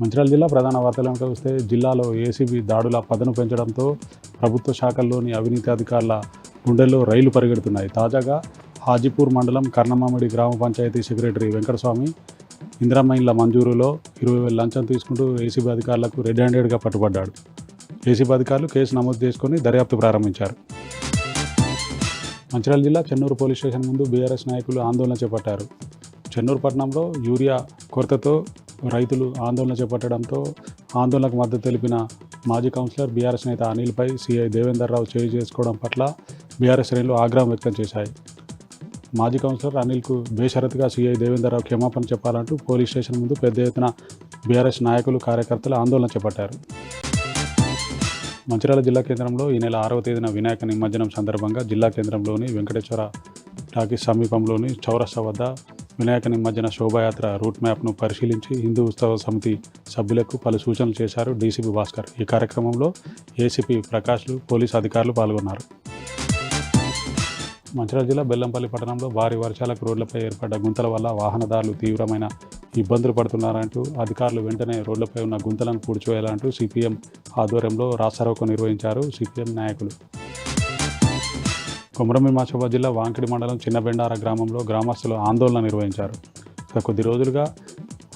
మంచిర్యాల జిల్లా ప్రధాన వార్తలను చూస్తే జిల్లాలో ఏసీబీ దాడుల పదను పెంచడంతో ప్రభుత్వ శాఖల్లోని అవినీతి అధికారుల గుండెల్లో రైలు పరిగెడుతున్నాయి. తాజాగా హాజీపూర్ మండలం కర్ణమామిడి గ్రామ పంచాయతీ సెక్రటరీ వెంకటస్వామి ఇందిరమ్మ ఇండ్ల మంజూరులో 20,000 లంచం తీసుకుంటూ ఏసీబీ అధికారులకు రెడ్ హ్యాండెడ్గా పట్టుబడ్డాడు. ఏసీబీ అధికారులు కేసు నమోదు చేసుకుని దర్యాప్తు ప్రారంభించారు. మంచిర్యాల జిల్లా చెన్నూరు పోలీస్ స్టేషన్ ముందు బీఆర్ఎస్ నాయకులు ఆందోళన చేపట్టారు. చెన్నూరు పట్టణంలో యూరియా కొరతతో రైతులు ఆందోళన చేపట్టడంతో ఆందోళనకు మద్దతు తెలిపిన మాజీ కౌన్సిలర్ బీఆర్ఎస్ నేత అనిల్పై సీఐ దేవేందర్ రావు చేయి చేసుకోవడం పట్ల బీఆర్ఎస్ శ్రేణులు ఆగ్రహం వ్యక్తం చేశాయి. మాజీ కౌన్సిలర్ అనిల్కు బేషరతుగా సీఐ దేవేందర్ రావు క్షమాపణ చెప్పాలంటూ పోలీస్ స్టేషన్ ముందు పెద్ద ఎత్తున బీఆర్ఎస్ నాయకులు కార్యకర్తలు ఆందోళన చేపట్టారు. మంచిర్యాల జిల్లా కేంద్రంలో ఈ నెల 6వ తేదీన వినాయక నిమజ్జనం సందర్భంగా జిల్లా కేంద్రంలోని వెంకటేశ్వర టాకీస్ సమీపంలోని చౌరస్తా వద్ద వినాయక నిమజ్జన శోభాయాత్ర రూట్ మ్యాప్ను పరిశీలించి హిందూ ఉత్సవ సమితి సభ్యులకు పలు సూచనలు చేశారు డీసీపీ భాస్కర్. ఈ కార్యక్రమంలో ఏసీపీ ప్రకాష్లు పోలీసు అధికారులు పాల్గొన్నారు. మంచిర్యాల జిల్లా బెల్లంపల్లి పట్టణంలో భారీ వర్షాలకు రోడ్లపై ఏర్పడ్డ గుంతల వల్ల వాహనదారులు తీవ్రమైన ఇబ్బందులు పడుతున్నారంటూ అధికారులు వెంటనే రోడ్లపై ఉన్న గుంతలను పూడ్చివేయాలంటూ సిపిఎం ఆధ్వర్యంలో రాస్తారోకో నిర్వహించారు సిపిఎం నాయకులు. కొమరంభీం ఆసిఫాబాద్ జిల్లా వాంకిడి మండలం చిన్నబెండార గ్రామంలో గ్రామస్తులు ఆందోళన నిర్వహించారు. కొద్ది రోజులుగా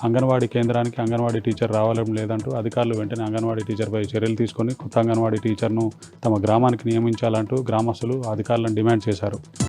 అంగన్వాడీ కేంద్రానికి అంగన్వాడీ టీచర్ రావడం లేదంటూ అధికారులు వెంటనే అంగన్వాడీ టీచర్పై చర్యలు తీసుకొని కొత్త అంగన్వాడీ టీచర్ను తమ గ్రామానికి నియమించాలంటూ గ్రామస్తులు అధికారులను డిమాండ్ చేశారు.